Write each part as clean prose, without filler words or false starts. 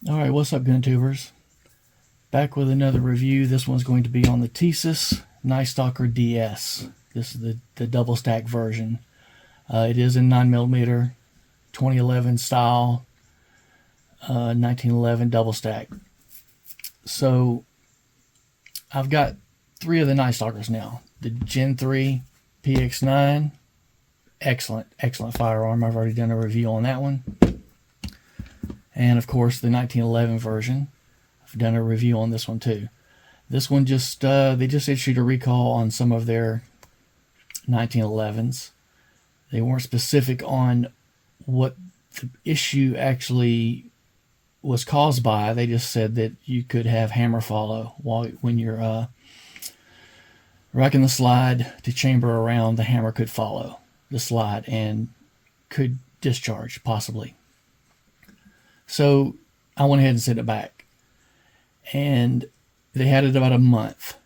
Alright, what's up, gun tubers? Back with another review. This one's going to be on the Tisas Stalker DS. This is the double stack version. It is in 9mm, 2011 style, 1911 double stack. So I've got three of the Stalkers now. The Gen 3 PX9, excellent firearm. I've already done a review on that one. And of course the 1911 version. I've done a review on this one too. This one they just issued a recall on some of their 1911s. They weren't specific on what the issue actually was caused by. They just said that you could have hammer follow when you're racking the slide to chamber around. The hammer could follow the slide and could discharge possibly. So I went ahead and sent it back, and they had it about a month,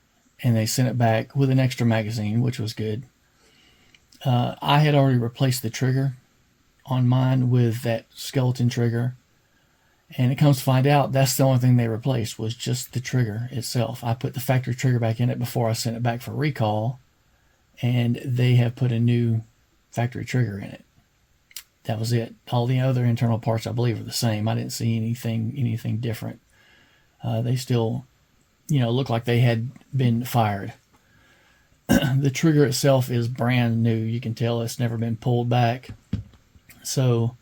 and they sent it back with an extra magazine, which was good. I had already replaced the trigger on mine with that skeleton trigger, and it comes to find out that's the only thing they replaced was just the trigger itself. I put the factory trigger back in it before I sent it back for recall, and they have put a new factory trigger in it. That was it. All the other internal parts, I believe, are the same. I didn't see anything different. They still, look like they had been fired. The trigger itself is brand new. You can tell it's never been pulled back. So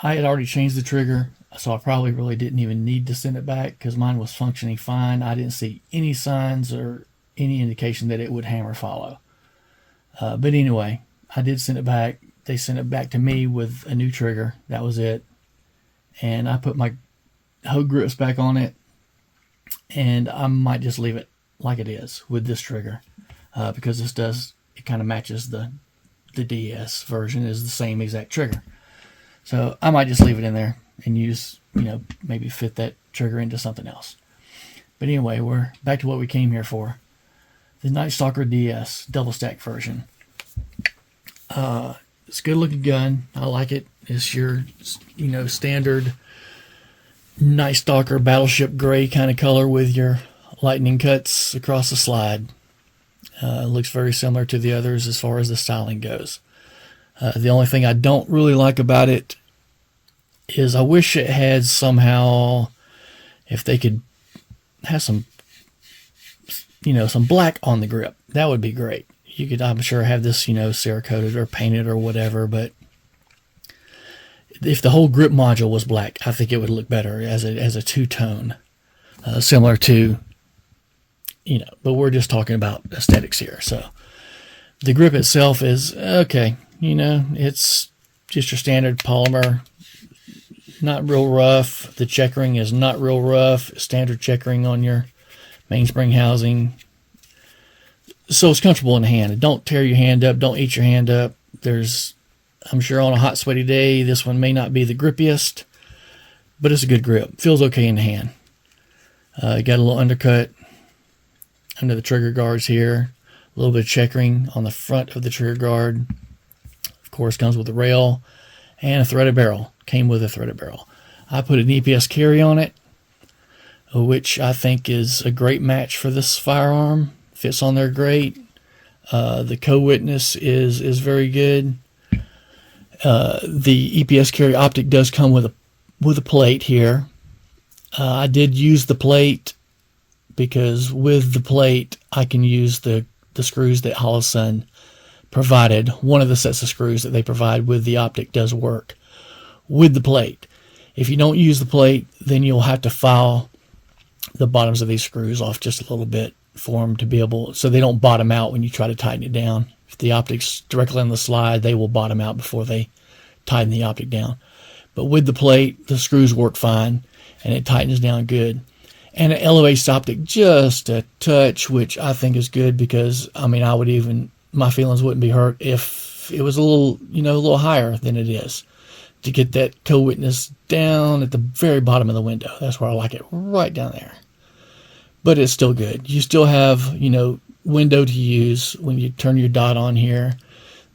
I had already changed the trigger, so I probably really didn't even need to send it back because mine was functioning fine. I didn't see any signs or any indication that it would hammer follow. But anyway, I did send it back. They sent it back to me with a new trigger. That was it. And I put my hoe grips back on it, and I might just leave it like it is with this trigger because it kind of matches the DS version, is the same exact trigger. So I might just leave it in there and use, maybe fit that trigger into something else. But anyway, we're back to what we came here for. The Stalker DS double stack version. It's a good looking gun. I like it. It's your, standard Stalker battleship gray kind of color with your lightning cuts across the slide. It looks very similar to the others as far as the styling goes. The only thing I don't really like about it is I wish it had somehow, if they could have some black on the grip, that would be great. You could, I'm sure, have this, Cerakoted or painted or whatever, but if the whole grip module was black, I think it would look better as a two-tone, similar to, but we're just talking about aesthetics here. So the grip itself is okay. It's just your standard polymer, not real rough. The checkering is not real rough. Standard checkering on your mainspring housing. So it's comfortable in the hand. Don't tear your hand up. Don't eat your hand up. I'm sure on a hot, sweaty day, this one may not be the grippiest, but it's a good grip. Feels okay in the hand. You got a little undercut under the trigger guards here. A little bit of checkering on the front of the trigger guard. Of course, comes with a rail and a threaded barrel. Came with a threaded barrel. I put an EPS carry on it, which I think is a great match for this firearm. Fits on there great. The co-witness is very good. The EPS carry optic does come with a plate here. I did use the plate because with the plate I can use the screws that Holosun provided. One of the sets of screws that they provide with the optic does work with the plate. If you don't use the plate, then you'll have to file the bottoms of these screws off just a little bit for them to be able, so they don't bottom out when you try to tighten it down. If the optic's directly on the slide, they will bottom out before they tighten the optic down. But with the plate, the screws work fine and it tightens down good. And it elevates the optic just a touch, which I think is good because, my feelings wouldn't be hurt if it was a little higher than it is, to get that co-witness down at the very bottom of the window. That's where I like it, right down there. But it's still good. You still have, window to use when you turn your dot on here.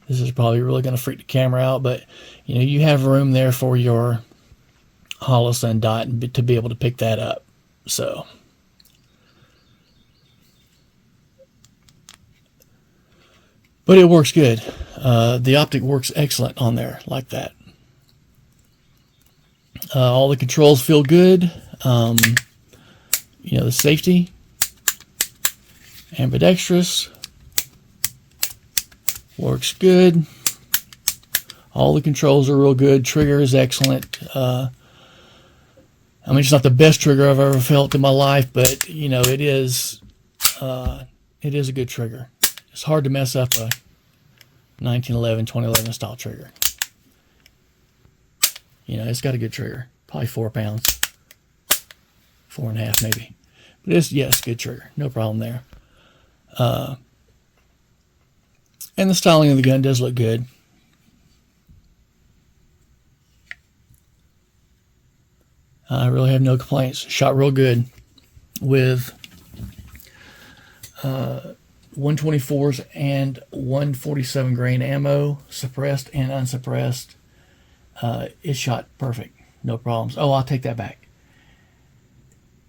This is probably really going to freak the camera out, but you have room there for your holosun dot to be able to pick that up. So, but it works good. The optic works excellent on there like that. All the controls feel good. The safety, ambidextrous, works good. All the controls are real good. Trigger is excellent. It's not the best trigger I've ever felt in my life, but it is a good trigger. It's hard to mess up a 1911, 2011 style trigger. It's got a good trigger. Probably 4 pounds. 4.5 maybe. But it's good trigger. No problem there. And the styling of the gun does look good. I really have no complaints. Shot real good with 124s and 147 grain ammo, suppressed and unsuppressed. It shot perfect. No problems. Oh, I'll take that back.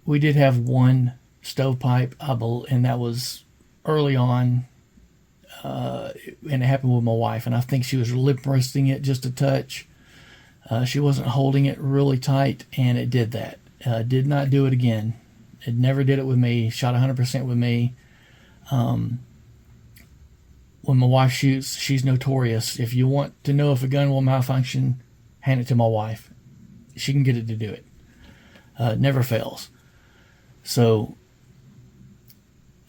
We did have one stovepipe, and that was early on, and it happened with my wife, and I think she was lip resting it just a touch. She wasn't holding it really tight, and it did that. Did not do it again. It never did it with me. Shot 100% with me. When my wife shoots, she's notorious. If you want to know if a gun will malfunction, hand it to my wife. She can get it to do it. Never fails. So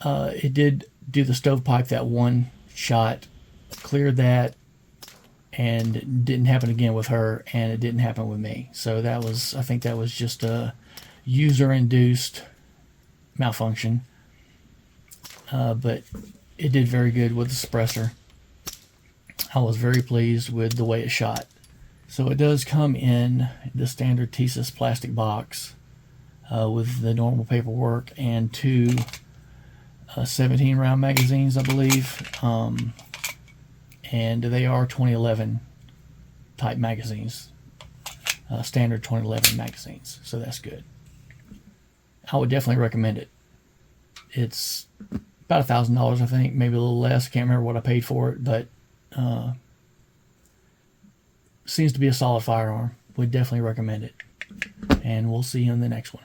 it did do the stovepipe that one shot, cleared that, and it didn't happen again with her, and it didn't happen with me. So I think that was just a user-induced malfunction. But it did very good with the suppressor. I was very pleased with the way it shot. So it does come in the standard Tisas plastic box with the normal paperwork and 2 17-round magazines, I believe. And they are 2011 type magazines, standard 2011 magazines. So that's good. I would definitely recommend it. It's about $1,000, I think, maybe a little less. Can't remember what I paid for it, but seems to be a solid firearm. Would definitely recommend it. And we'll see you in the next one.